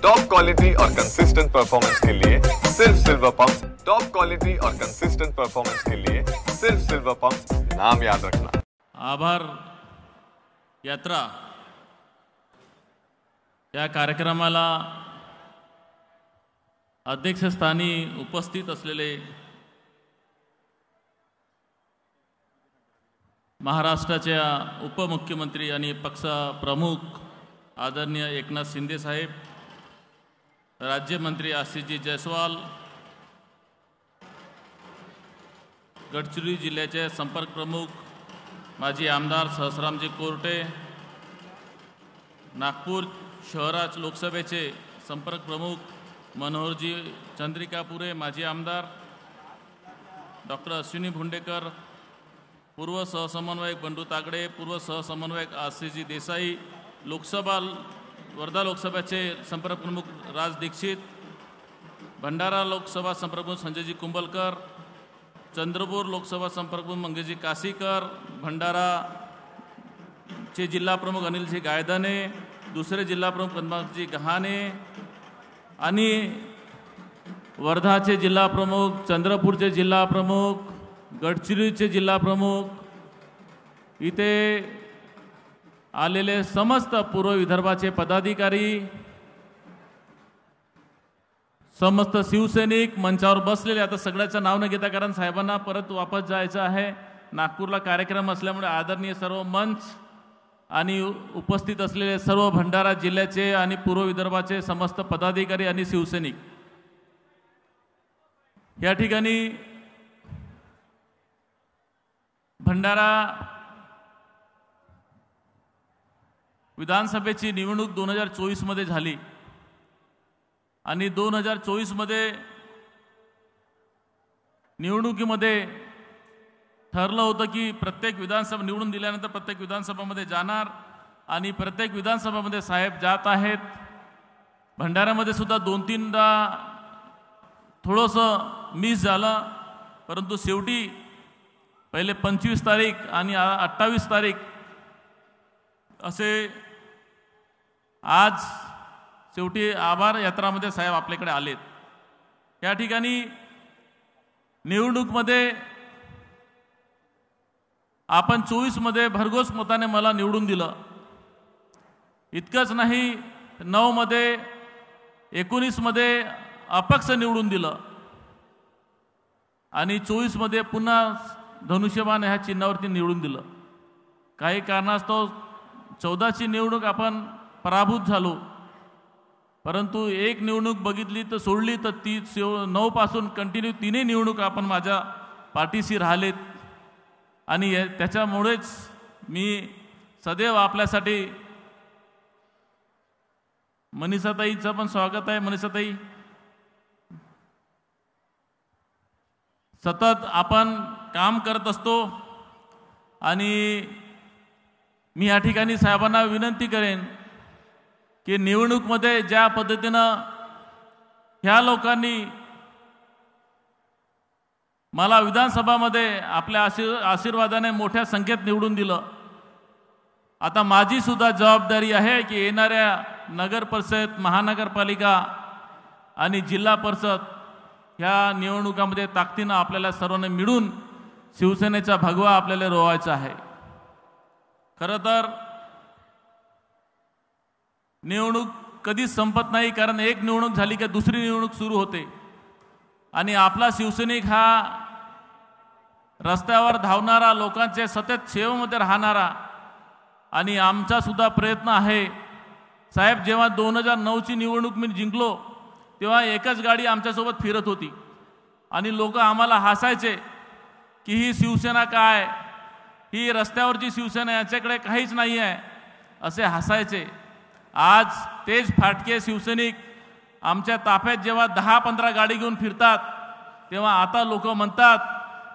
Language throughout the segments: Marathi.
टॉप क्वालिटी और कंसिस्टेंट परफॉर्मेंस के लिए सिर्फ सिल्वर पंप। टॉप क्वालिटी और कंसिस्टेंट परफॉर्मेंस के लिए सिर्फ सिल्वर पंप, नाम याद रखना। आभार यात्रा या कार्यक्रमाला अध्यक्षस्थानी उपस्थित असलेले महाराष्ट्राच्या उपमुख्यमंत्री आणि पक्ष प्रमुख आदरणीय एकनाथ शिंदे साहेब, राज्यमंत्री आशिषजी जयस्वाल, गडचिरोली जिल्ह्याचे संपर्क प्रमुख माजी आमदार सहस्रामजी कोरटे, नागपूर शहरात लोकसभेचे संपर्क प्रमुख मनोहरजी चंद्रिकापुरे, माजी आमदार डॉक्टर अश्विनी भुंडेकर, पूर्व सहसमन्वयक बंडू तागडे, पूर्व सहसमन्वयक आशिषजी देसाई, लोकसभा वर्धा लोकसभेचे संपर्क प्रमुख राज दीक्षित, भंडारा लोकसभा संपर्क प्रमुख संजयजी कुंभलकर, चंद्रपूर लोकसभा संपर्क प्रमुख मंगेशजी काशीकर, भंडारा चे जिल्हा प्रमुख अनिलजी गायदाने, दुसरे जिल्हा प्रमुख पद्माजी गहाणे आणि वर्धाचे जिल्हा प्रमुख, चंद्रपूरचे जिल्हा प्रमुख, गडचिरोलीचे जिल्हा प्रमुख, इथे आलेले समस्त पूर्व विदर्भाचे पदाधिकारी, समस्त शिवसैनिक, मंचावर बसलेले, आता सगळ्याचं नाव न घेता कारण साहेबांना परत वापस जायचं आहे, नागपूरला कार्यक्रम असल्यामुळे आदरणीय सर्व मंच आणि उपस्थित असलेले सर्व भंडारा जिल्ह्याचे आणि पूर्व विदर्भाचे समस्त पदाधिकारी आणि शिवसैनिक, या ठिकाणी भंडारा विधानसभेची निवडणूक 2024 मध्ये झाली आणि 2024 मध्ये निवडणुकीमध्ये ठरलं होतं की प्रत्येक विधानसभा निवडून दिल्यानंतर प्रत्येक विधानसभामध्ये जाणार आणि प्रत्येक विधानसभामध्ये साहेब जात आहेत। भंडाऱ्यामध्ये सुद्धा 2-3दा थोडंसं मिस झालं, परंतु शेवटी पहिले 25 तारीख आणि 28 तारीख असे आज शेवटी आभार यात्रामध्ये साहेब आपल्याकडे आलेत। या ठिकाणी निवडणूकमध्ये आपण 24 मध्ये भरघोस मताने मला निवडून दिलं, इतकंच नाही 9 मध्ये 19 मध्ये अपक्ष निवडून दिलं आणि 24 मध्ये पुन्हा धनुष्यबाण ह्या चिन्हावरती निवडून दिलं। काही कारणास्तव 14ची निवडणूक आपण पराभूत झालो, परंतु एक निवडणूक बघितली तर सोडली तर ती 9 पासून कंटिन्यू 3 निवडणूक आपण माझ्या पाठीशी राहिलेत आणि त्याच्यामुळेच मी सदैव आपल्यासाठी मनीषाताईचं पण स्वागत आहे। मनीषाताई, सतत आपण काम करत असतो आणि मी या ठिकाणी साहेबांना विनंती करेन की निवडणूकमध्ये ज्या पद्धतीनं ह्या लोकांनी मला विधानसभामध्ये आपल्या आशीर्वादाने मोठ्या संख्येत निवडून दिलं, आता माझी सुद्धा जबाबदारी आहे की येणाऱ्या नगर परिषद, महानगरपालिका आणि जिल्हा परिषद ह्या निवडणुकामध्ये ताकदीनं आपल्याला सर्वांना मिळून शिवसेनेचा भगवा आपल्याला रोवायचा आहे। खरं तर निवडणूक कधीच संपत नाही, कारण एक निवडणूक झाली की दुसरी निवडणूक सुरू होते आणि आपला शिवसैनिक हा रस्त्यावर धावणारा, लोकांच्या सतत सेवेमध्ये राहणारा आणि आमचा सुद्धा प्रयत्न आहे। साहेब, जेव्हा 2009ची निवडणूक मी जिंकलो तेव्हा एकच गाडी आमच्यासोबत फिरत होती आणि लोक आम्हाला हसायचे की ही शिवसेना काय, ही रस्त्यावरची शिवसेना, याच्याकडे काहीच नाही आहे असे हसायचे। आज तेच फाटके शिवसैनिक आमच्या ताफ्यात जेव्हा 10-15 गाडी घेऊन फिरतात तेव्हा आता लोक म्हणतात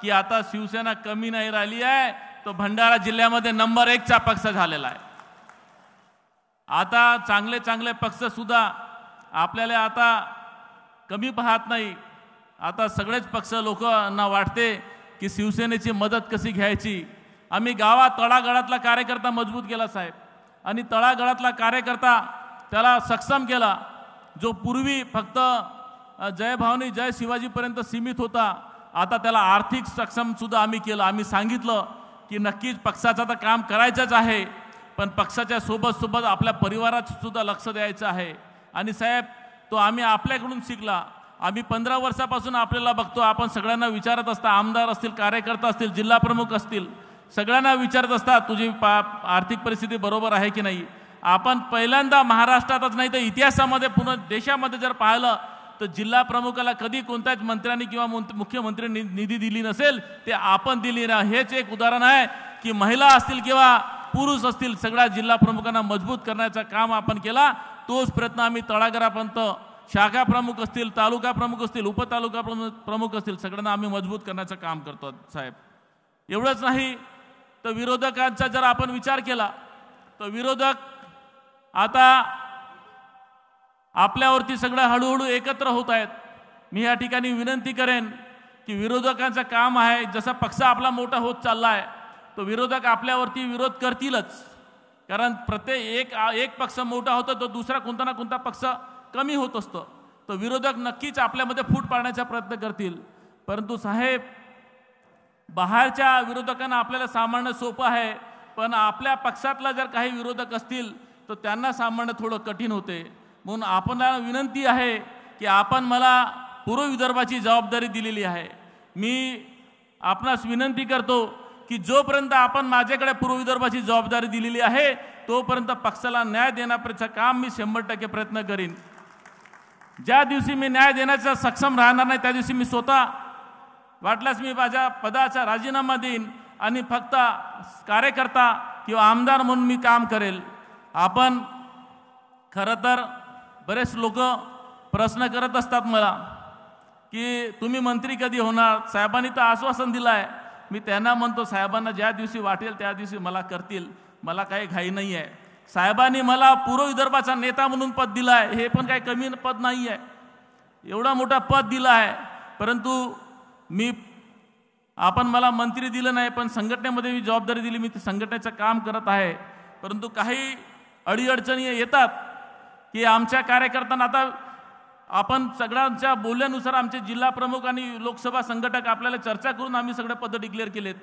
की आता शिवसेना कमी नाही राहिली आहे, तो भंडारा जिल्ह्यामध्ये नंबर 1 चा पक्ष झालेला आहे। आता चांगले चांगले पक्ष सुद्धा आपल्याला आता कमी पाहत नाही, आता सगळेच पक्ष लोकांना वाटते की शिवसेनेची मदत कशी घ्यायची। आम्ही गावात तळागाळातला कार्यकर्ता मजबूत केला साहेब आणि तळागाळातला कार्यकर्ता त्याला सक्षम केला। जो पूर्वी फक्त जय भवानी जय शिवाजीपर्यंत सीमित होता, आता त्याला आर्थिक सक्षम सुद्धा आम्ही केलं. आम्ही सांगितलं की नक्कीच पक्षाचं तर काम करायचंच आहे, पण पक्षाच्या सोबत आपल्या परिवारात सुद्धा लक्ष द्यायचं आहे. आणि साहेब, तो आम्ही आपल्याकडून शिकला. आम्ही 15 वर्षापासून आपल्याला बघतो, आपण सगळ्यांना विचारत असता, आमदार असतील, कार्यकर्ता असतील, जिल्हा प्रमुख असतील, सगळ्यांना विचारत असतात तुझी आर्थिक परिस्थिती बरोबर आहे की नाही. आपण पहिल्यांदा महाराष्ट्रातच नाही तर इतिहासामध्ये पूर्ण देशामध्ये जर पाहिलं तर जिल्हा प्रमुखाला कधी कोणत्याच मंत्र्यांनी किंवा मुख्यमंत्री निधी दिली नसेल, ते आपण दिली ना. हेच एक उदाहरण आहे की महिला असतील किंवा पुरुष असतील, सगळ्या जिल्हा प्रमुखांना मजबूत करण्याचं काम आपण केला. तोच प्रयत्न आम्ही तळागाळापर्यंत, शाखा प्रमुख असतील, तालुका प्रमुख असतील, उपतालुका प्रमुख असतील, सगळ्यांना आम्ही मजबूत करण्याचं काम करतो साहेब. एवढंच नाही तर विरोधकांचा जर आपण विचार केला तर विरोधक आता आपल्यावरती सगळं हळूहळू एकत्र होत आहेत. मी या ठिकाणी विनंती करेन की विरोधकांचं काम आहे, जसा पक्ष आपला मोठा होत चालला आहे तो विरोधक आपल्यावरती विरोध करतीलच. कारण प्रत्येक एक पक्ष मोठा होतो तो दुसरा कोणता ना कोणता पक्ष कमी होत असतो. तो विरोधक नक्कीच आपल्यामध्ये फूट पाडण्याचा प्रयत्न करतील. परंतु साहेब, बाहेरच्या विरोधकांना आपल्याला सांभाळणं सोपं आहे, पण आपल्या पक्षातला जर काही विरोधक असतील तर त्यांना सांभाळणं थोडं कठीण होते. म्हणून आपल्याला विनंती आहे की आपण मला पूर्व विदर्भाची जबाबदारी दिलेली आहे. मी आपणास विनंती करतो की जोपर्यंत आपण माझ्याकडे पूर्व विदर्भाची जबाबदारी दिलेली आहे तोपर्यंत पक्षाला न्याय देण्याचं काम मी 100% प्रयत्न करीन. ज्या दिवशी मी न्याय देण्याचा सक्षम राहणार नाही त्या दिवशी मी स्वतः वाटल्यास मी माझ्या पदाचा राजीनामा देईन आणि फक्त कार्यकर्ता किंवा आमदार म्हणून मी काम करेल. आपण खरं तर बरेच लोक प्रश्न करत असतात मला की तुम्ही मंत्री कधी होणार. साहेबांनी तर आश्वासन दिलं आहे. मी त्यांना म्हणतो, साहेबांना ज्या दिवशी वाटेल त्या दिवशी मला करतील, मला काही घाई नाही आहे. साहेबांनी मला पूर्व विदर्भाचा नेता म्हणून पद दिलं आहे, हे पण काही कमी पद नाही आहे. एवढा मोठा पद दिलं आहे, परंतु आपण मला मंत्री दिलं नाही, पण संघटनेमध्ये मी जबाबदारी दिली, मी ते संघटनेचं काम करत आहे. परंतु काही अडीअडचणी येतात की आमच्या कार्यकर्त्यांना, आता आपण सगळ्यांच्या बोलण्यानुसार आमचे जिल्हा प्रमुख आणि लोकसभा संघटक आपल्याला चर्चा करून आम्ही सगळे पद डिक्लेअर केलेत.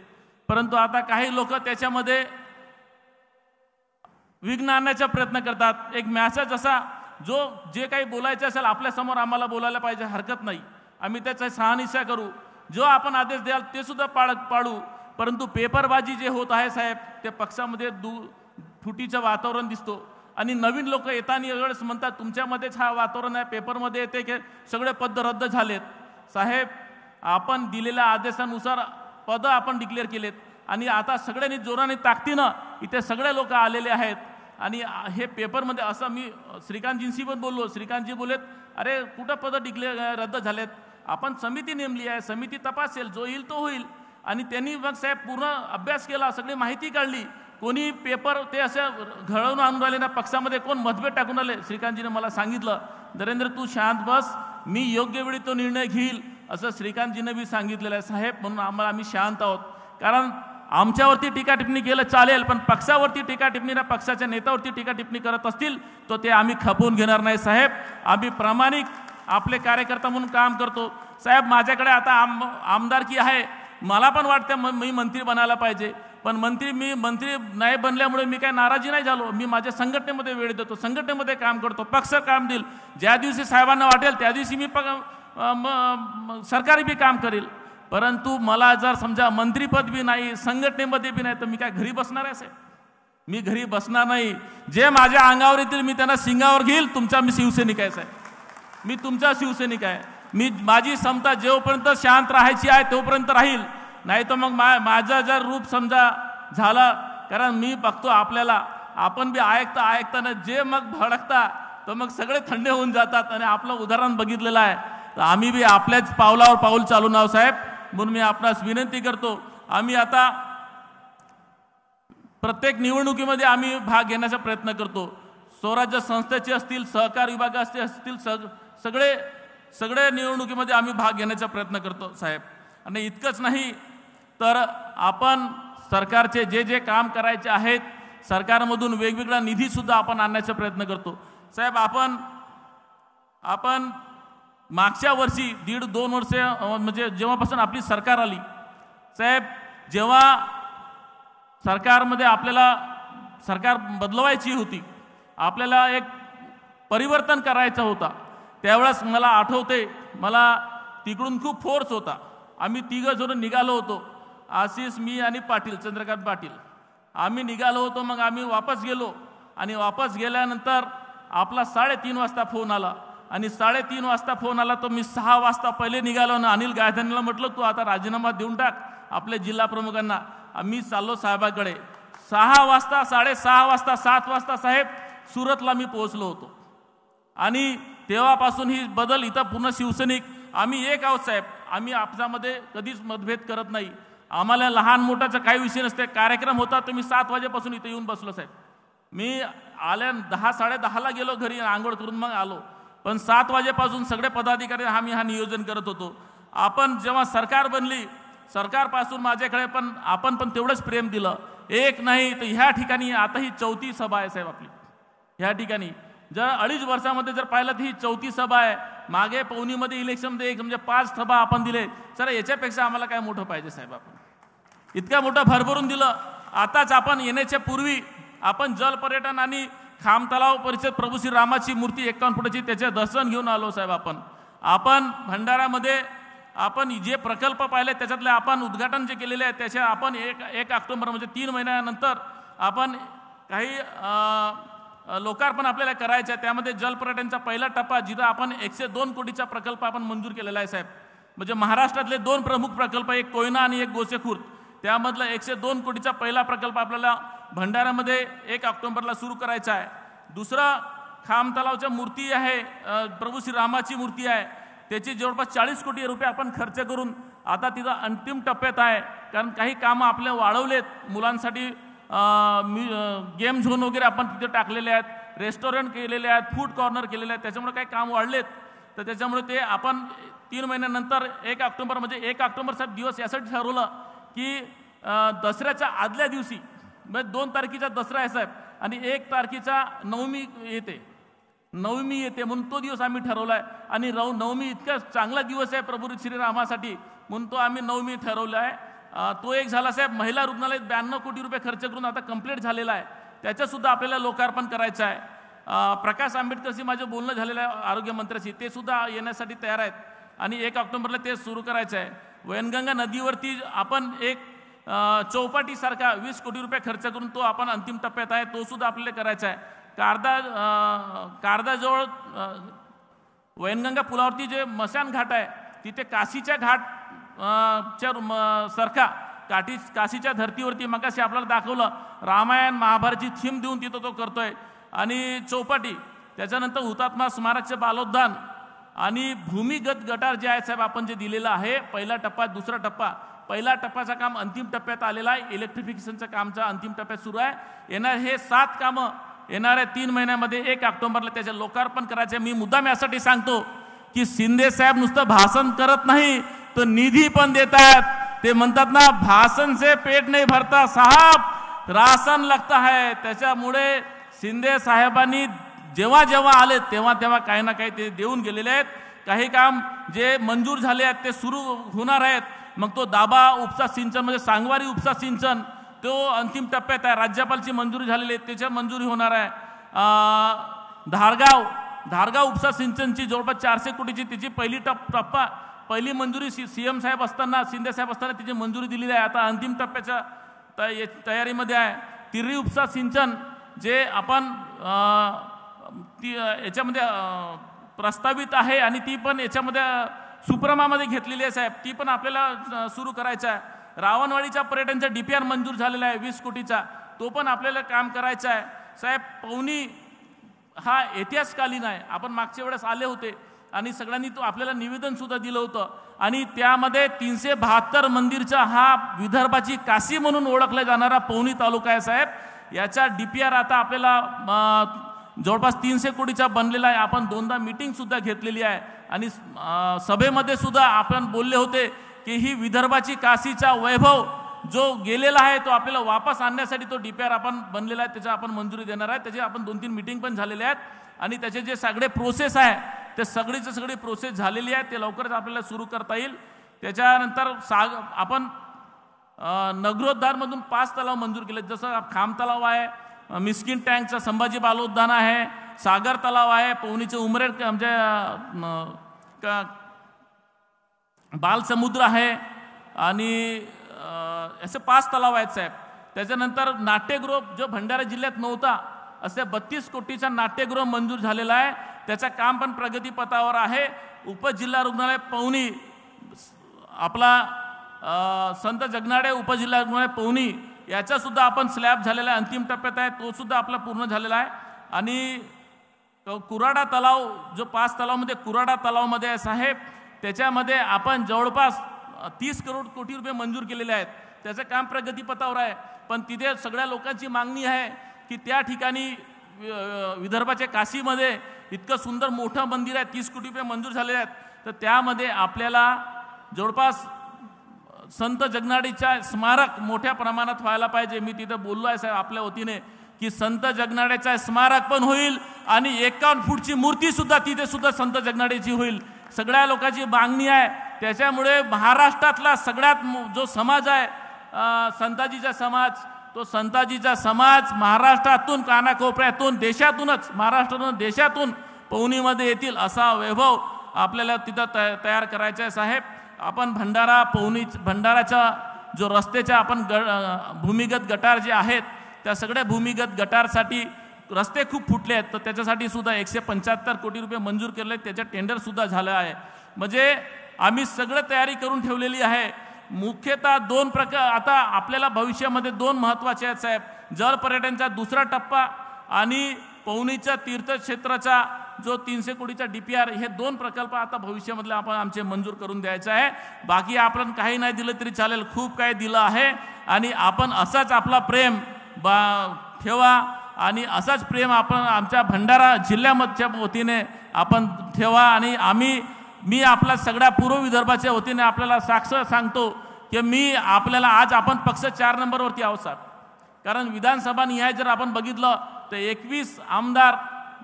परंतु आता काही लोक त्याच्यामध्ये विघ्न आणण्याचा प्रयत्न करतात. एक मॅसेज असा, जे काही बोलायचं असेल आपल्यासमोर आम्हाला बोलायला पाहिजे, हरकत नाही, आम्ही त्याचा शहानिशा करू, जो आपण आदेश द्याल ते सुद्धा पाळू. परंतु पेपरबाजी जे होत आहे साहेब, ते पक्षामध्ये फुटीचं वातावरण दिसतो. आणि नवीन लोक येताना वेळेस म्हणतात तुमच्यामध्येच हा वातावरण आहे, पेपरमध्ये येते की सगळे पद रद्द झालेत. साहेब, आपण दिलेल्या आदेशानुसार पदं आपण डिक्लेअर केलेत आणि आता सगळ्यांनी जोराने ताकदीनं इथे सगळे लोक आलेले आहेत. आणि हे पेपरमध्ये असं मी श्रीकांतजींशी पण बोललो, श्रीकांतजी बोलेत अरे कुठं पदं डिक्लेअर रद्द झालेत, आपण समिती नेमली आहे, समिती तपासेल, जो येईल तो होईल. आणि त्यांनी मग साहेब पूर्ण अभ्यास केला, सगळी माहिती काढली. कोणी पेपर ते असं घडवून आणून राहिले ना, पक्षामध्ये कोण मतभेद टाकून आले. श्रीकांतजीने मला सांगितलं, नरेंद्र तू शांत बस, मी योग्य वेळी तो निर्णय घेईल, असं श्रीकांतजीने बी सांगितलेलं आहे साहेब. म्हणून आम्ही शांत आहोत. कारण आमच्यावरती टीका टिप्पणी केलं चालेल, पण पक्षावरती टीका टिप्पणी ना पक्षाच्या नेत्यावरती टीका टिप्पणी करत असतील तर ते आम्ही खपवून घेणार नाही साहेब. आम्ही प्रामाणिक आपले कार्यकर्ता म्हणून काम करतो साहेब. माझ्याकडे आता आमदारकी आहे, मला पण वाटतं मी मंत्री बनायला पाहिजे, पण मी मंत्री नाही बनल्यामुळे मी काही नाराजी नाही झालो. मी माझ्या संघटनेमध्ये वेळ देतो, संघटनेमध्ये काम करतो, पक्ष काम देईल. ज्या दिवशी साहेबांना वाटेल त्या दिवशी मी सरकारी बी काम करेल. परंतु मला जर समजा मंत्रीपद बी नाही, संघटनेमध्ये बी नाही, तर मी काय घरी बसणार आहे साहेब? मी घरी बसणार नाही. जे माझ्या अंगावर येतील मी त्यांना सिंगावर घेईल. मी शिवसैनिक आहे साहेब, मी तुमचा शिवसैनिक आहे. माझी क्षमता जोपर्यंत शांत राहायची आहे तोपर्यंत राहील, नाही तर मग माझं जर रूप समजा झालं, कारण मी बघतो आपल्याला, आपण बी ऐकताना जे मग भडकता तर मग सगळे थंडे होऊन जातात. आणि आपलं उदाहरण बघितलेलं आहे, तर आम्ही बी आपल्याच पावलावर पाऊल चालू नाव साहेब. म्हणून मी आपणास विनंती करतो, आम्ही आता प्रत्येक निवडणुकीमध्ये आम्ही भाग घेण्याचा प्रयत्न करतो. स्वराज्य संस्थेचे असतील, सहकार विभागाचे असतील, सगळे निवडणुकीमध्ये आम्ही भाग घेण्याचा प्रयत्न करतो साहेब. आणि इतकंच नाही तर आपण सरकारचे जे काम करायचे आहेत, सरकारमधून वेगवेगळा निधीसुद्धा आपण आणण्याचा प्रयत्न करतो साहेब. आपण आपण मागच्या वर्षी 1.5-2 वर्ष म्हणजे जेव्हापासून आपली सरकार आली साहेब, जेव्हा सरकारमध्ये आपल्याला सरकार बदलवायची होती, आपल्याला एक परिवर्तन करायचं होता, त्यावेळेस मला आठवते, मला तिकडून खूप फोर्स होता. आम्ही 3 जण निघालो होतो, आशिष, मी आणि पाटील, चंद्रकांत पाटील. आम्ही निघालो होतो. मग आम्ही वापस गेलो आणि वापस गेल्यानंतर आपला 3:30 वाजता फोन आला आणि 3:30 वाजता फोन आला. तर मी 6 वाजता पहिले निघालो आणि अनिल गायधनीला म्हटलं तू आता राजीनामा देऊन टाक आपल्या जिल्हा प्रमुखांना. आम्ही चाललो साहेबाकडे. 6 वाजता, 6:30 वाजता, 7 वाजता साहेब सुरतला मी पोहोचलो होतो. आणि तेव्हापासून ही बदल इथं पूर्ण शिवसैनिक आम्ही एक आहोत साहेब. आम्ही आपल्यामध्ये कधीच मतभेद करत नाही. आम्हाला लहान मोठाचा काही विषय नसते. कार्यक्रम होता तर मी 7 वाजेपासून इथे येऊन बसलो साहेब. मी आल्या 10-10:30ला गेलो घरी, आंघोळ करून मग आलो. पण 7 वाजेपासून सगळे पदाधिकारी आम्ही हा नियोजन करत होतो. आपण जेव्हा सरकार बनली, सरकारपासून माझ्याकडे पण आपण पण तेवढंच प्रेम दिलं. एक नाही तर ह्या ठिकाणी आता ही 4थी सभा आहे साहेब आपली. ह्या ठिकाणी जर 2.5 वर्षामध्ये जर पाहिलं तर ही 4थी सभा आहे. मागे पवनीमध्ये इलेक्शनमध्ये एक म्हणजे 5 सभा आपण दिले. सर याच्यापेक्षा आम्हाला काय मोठं पाहिजे साहेब? आपण इतकं मोठं भरभरून दिलं. आताच आपण येण्याच्या पूर्वी आपण जल पर्यटन आणि खाम तलाव परिसर प्रभू श्री रामाची मूर्ती 51 फुटाची त्याचे दर्शन घेऊन आलो साहेब. आपण भंडाऱ्यामध्ये आपण जे प्रकल्प पाहिले त्याच्यातले आपण उद्घाटन जे केलेले आहे त्याच्या आपण 1 ऑक्टोबर म्हणजे 3 महिन्यानंतर आपण काही लोकार्पण आपल्याला करायचं आहे. त्यामध्ये जलपर्यटनचा पहिला टप्पा जिथं आपण 102 कोटीचा प्रकल्प आपण मंजूर केलेला आहे साहेब. म्हणजे महाराष्ट्रातले 2 प्रमुख प्रकल्प, एक कोयना आणि एक गोसेखुर्द, त्यामधला 102 कोटीचा पहिला प्रकल्प आपल्याला भंडाऱ्यामध्ये 1 ऑक्टोबरला सुरू करायचा आहे. दुसरं खाम तलावच्या मूर्ती आहे, प्रभू श्री रामाची मूर्ती आहे, त्याची जवळपास 40 कोटी रुपये आपण खर्च करून आता तिथं अंतिम टप्प्यात आहे. कारण काही कामं आपले वाढवलेत. मुलांसाठी गेम झोन वगैरे आपण तिथे टाकलेले आहेत, रेस्टॉरंट केलेले आहेत, फूड कॉर्नर केलेले आहेत. त्याच्यामुळे काही काम वाढलेत. तर त्याच्यामुळे ते आपण 3 महिन्यानंतर 1 ऑक्टोबर म्हणजे 1 ऑक्टोबर साहेब दिवस यासाठी ठरवलं की दसऱ्याच्या आदल्या दिवशी म्हणजे 2 तारखेचा दसरा आहे साहेब आणि 1 तारखेचा नवमी येते म्हणून तो दिवस आम्ही ठरवला आहे. आणि नवमी इतका चांगला दिवस आहे प्रभू श्रीरामासाठी म्हणून तो आम्ही नवमी ठरवला आहे. तो एक झाला साहेब. महिला रुग्णालयात 92 कोटी रुपये खर्च करून आता कंप्लीट झालेला आहे. त्याच्यासुद्धा आपल्याला लोकार्पण करायचं आहे. प्रकाश आंबेडकरशी माझं बोलणं झालेलं आहे आरोग्यमंत्र्याशी, ते सुद्धा येण्यासाठी तयार आहेत आणि 1 ऑक्टोबरला ते सुरू करायचं आहे. वैनगंगा नदीवरती आपण एक चौपाटीसारखा 20 कोटी रुपये खर्च करून तो आपण अंतिम टप्प्यात आहे, तो सुद्धा आपल्याला करायचा आहे. कारदाजवळ वैनगंगा पुलावरती जे मशान घाट आहे तिथे काशीच्या घाट सारखा काशीच्या धर्तीवरती मगाशी आपल्याला दाखवलं रामायण महाभारतची थीम देऊन तिथं तो करतोय. आणि चौपाटी, त्याच्यानंतर हुतात्मा स्मारकचे बालोद्यान आणि भूमिगत गटार जे आहे साहेब आपण जे दिलेलं आहे पहिला टप्पा, दुसरा टप्पा. पहिला टप्प्याचं काम अंतिम टप्प्यात आलेलं आहे. इलेक्ट्रिफिकेशनचं कामचा अंतिम टप्प्यात सुरू आहे. हे 7 कामं येणाऱ्या 3 महिन्यामध्ये 1 ऑक्टोबरला त्याचे लोकार्पण करायचे. मी मुद्दाम यासाठी सांगतो की शिंदे साहेब नुसतं भाषण करत नाही तर निधी पण देतात. ते म्हणतात ना, भाषण से पेट नाही भरता साहब, राशन लगता है. त्याच्यामुळे शिंदे साहेबांनी जेव्हा जेव्हा आले तेव्हा तेव्हा काही ना काही ते देऊन गेलेले आहेत. काही काम जे मंजूर झाले आहेत ते सुरू होणार आहेत. मग तो दाबा उपसा सिंचन म्हणजे सांगवारी उपसा सिंचन तो अंतिम टप्प्यात आहे. राज्यपालची मंजुरी झालेली आहे, त्याच्या मंजुरी होणार आहे. धारगाव उपसा सिंचनची जवळपास 400 कोटीची त्याची पहिली मंजुरी सीएम साहेब असताना, शिंदे साहेब असताना तिची मंजुरी दिलेली आहे. आता अंतिम टप्प्याच्या तयारीमध्ये आहे. तिर्री उपसा सिंचन जे आपण याच्यामध्ये प्रस्तावित आहे आणि ती पण याच्यामध्ये सुप्रमामध्ये घेतलेली आहे साहेब, ती पण आपल्याला सुरू करायचं आहे. रावणवाडीच्या पर्यटनचा DPR मंजूर झालेला आहे 20 कोटीचा, तो पण आपल्याला काम करायचा आहे साहेब. पवनी हा इतिहासकालीन आहे. आपण मागच्या वेळेस आले होते आणि सगळ्यांनी तो आपल्याला निवेदन सुद्धा दिलं होतं आणि त्यामध्ये 372 मंदिरचा हा विदर्भाची काशी म्हणून ओळखला जाणारा पवनी तालुका आहे साहेब. याचा DPR आता आपल्याला जवळपास 300 कोटीचा बनलेला आहे. आपण 2दा मीटिंग सुद्धा घेतलेली आहे आणि सभेमध्ये सुद्धा आपण बोलले होते की ही विदर्भाची काशीचा वैभव जो गेलेला आहे तो आपल्याला वापस आणण्यासाठी तो DPR आपण बनलेला आहे, त्याचा आपण मंजुरी देणार आहे. त्याची आपण 2-3 मीटिंग पण झालेल्या आहेत. आणि त्याचे जे सगळे प्रोसेस आहे ते सगळी प्रोसेस झालेली आहे, ते लवकरच आपल्याला सुरू करता येईल. त्याच्यानंतर आपण नगरोद्धारमधून 5 तलाव मंजूर केले, जसं खाम तलाव आहे, मिस्किन टँकचा संभाजी बालोद्यान आहे, सागर तलाव आहे, पवनीचे उमरेड म्हणजे बालसमुद्र आहे आणि असे 5 तलाव आहेत साहेब. त्याच्यानंतर नाट्यगृह जो भंडारा जिल्ह्यात नव्हता, असे 32 कोटीचा नाट्यगृह मंजूर झालेला आहे. त्याचं काम पण प्रगतीपथावर आहे. उपजिल्हा रुग्णालय पवनी आपला संत जगनाडे उपजिल्हा रुग्णालय पवनी याचा सुद्धा आपण स्लॅब झालेला आहे, अंतिम टप्प्यात आहे, तो सुद्धा आपला पूर्ण झालेला आहे. आणि कुराडा तलाव जो 5 तलावमध्ये कुराडा तलावमध्ये आहे साहेब, त्याच्यामध्ये आपण जवळपास 30 कोटी रुपये मंजूर केलेले आहेत. त्याचं काम प्रगतीपथावर आहे. पण तिथे सगळ्या लोकांची मागणी आहे की त्या ठिकाणी विदर्भाच्या काशीमध्ये इतकं सुंदर मोठं मंदिर आहे, 30 कोटी रुपये मंजूर झाले आहेत. तर त्यामध्ये आपल्याला जवळपास संत जगनाडेच्या स्मारक मोठ्या प्रमाणात व्हायला पाहिजे. मी तिथे बोललो आहे साहेब आपल्या वतीने की संत जगनाडेचा स्मारक पण होईल आणि 51 फूटची मूर्ती सुद्धा तिथे सुद्धा संत जगनाडेची होईल. सगळ्या लोकांची मागणी आहे. त्याच्यामुळे महाराष्ट्रातला सगळ्यात जो समाज आहे संताजीचा समाज, तो संताजीचा समाज महाराष्ट्रातून कानाकोपऱ्यातून देशातूनच महाराष्ट्रातून देशातून पवनीमध्ये येतील असा वैभव आपल्याला तिथं तयार करायचा आहे साहेब. आपण भंडाराच्या जो रस्त्याच्या आपण भूमिगत गटार जे आहेत त्या सगळ्या भूमिगत गटारसाठी रस्ते खूप फुटले आहेत, तर त्याच्यासाठी सुद्धा 175 कोटी रुपये मंजूर केले आहेत. त्याचं टेंडर सुद्धा झालं आहे. म्हणजे आम्ही सगळं तयारी करून ठेवलेली आहे. मुख्यतः 2 प्रकार आता आपल्याला भविष्यामध्ये 2 महत्त्वाचे आहेत साहेब, जल पर्यटनचा दुसरा टप्पा आणि पवनीच्या तीर्थक्षेत्राचा जो 300 कोटीचा DPR, हे 2 प्रकल्प आता भविष्यामधले आपण आमचे मंजूर करून द्यायचे आहे. बाकी आपण काही नाही दिलं तरी चालेल, खूप काही दिलं आहे. आणि आपण असाच आपला प्रेम ठेवा आणि असाच प्रेम आपण आमच्या भंडारा जिल्ह्यामधच्या वतीने आपण ठेवा. आणि मी आपल्या सगळ्या पूर्व विदर्भाच्या वतीने आपल्याला सांगतो की मी आपल्याला आज आपण पक्ष 4 नंबरवरती आहोत साहेब. कारण विधानसभा निहाय जर आपण बघितलं तर 21 आमदार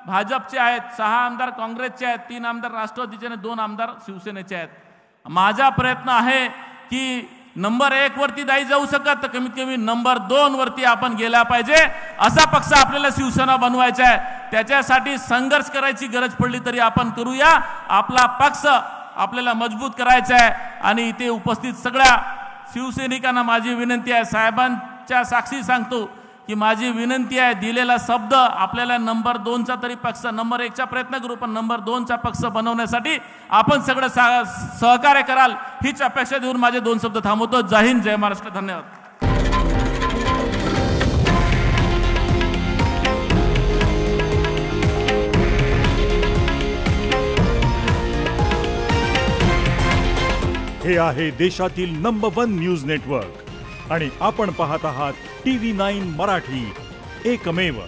भाजपचे आहेत, 6 आमदार काँग्रेसचे आहेत, 3 आमदार राष्ट्रवादीचे आणि 2 आमदार शिवसेनेचे आहेत. माझा प्रयत्न आहे की नंबर 1 वरती नाही जाऊ शकत तर कमीत कमी नंबर 2 वरती आपण गेला पाहिजे. असा पक्ष आपल्याला शिवसेना बनवायचा आहे. त्याच्यासाठी संघर्ष करायची गरज पडली तरी आपण करूया. आपला पक्ष आपल्याला मजबूत करायचा आहे. आणि इथे उपस्थित सगळ्या शिवसैनिकांना माझी विनंती आहे, साहेबांच्या साक्षी सांगतो की माझी विनंती आहे, दिलेला शब्द आपल्याला नंबर 2चा तरी पक्ष, नंबर 1चा प्रयत्न करू पण नंबर 2चा पक्ष बनवण्यासाठी आपण सगळं सहकार्य कराल हीच अपेक्षा देऊन माझे 2 शब्द थांबवतो. जय हिंद, जय महाराष्ट्र. धन्यवाद. हे आहे देशातील नंबर 1 न्यूज नेटवर्क आणि आपण पाहत आहात TV9 मराठी, एकमेव.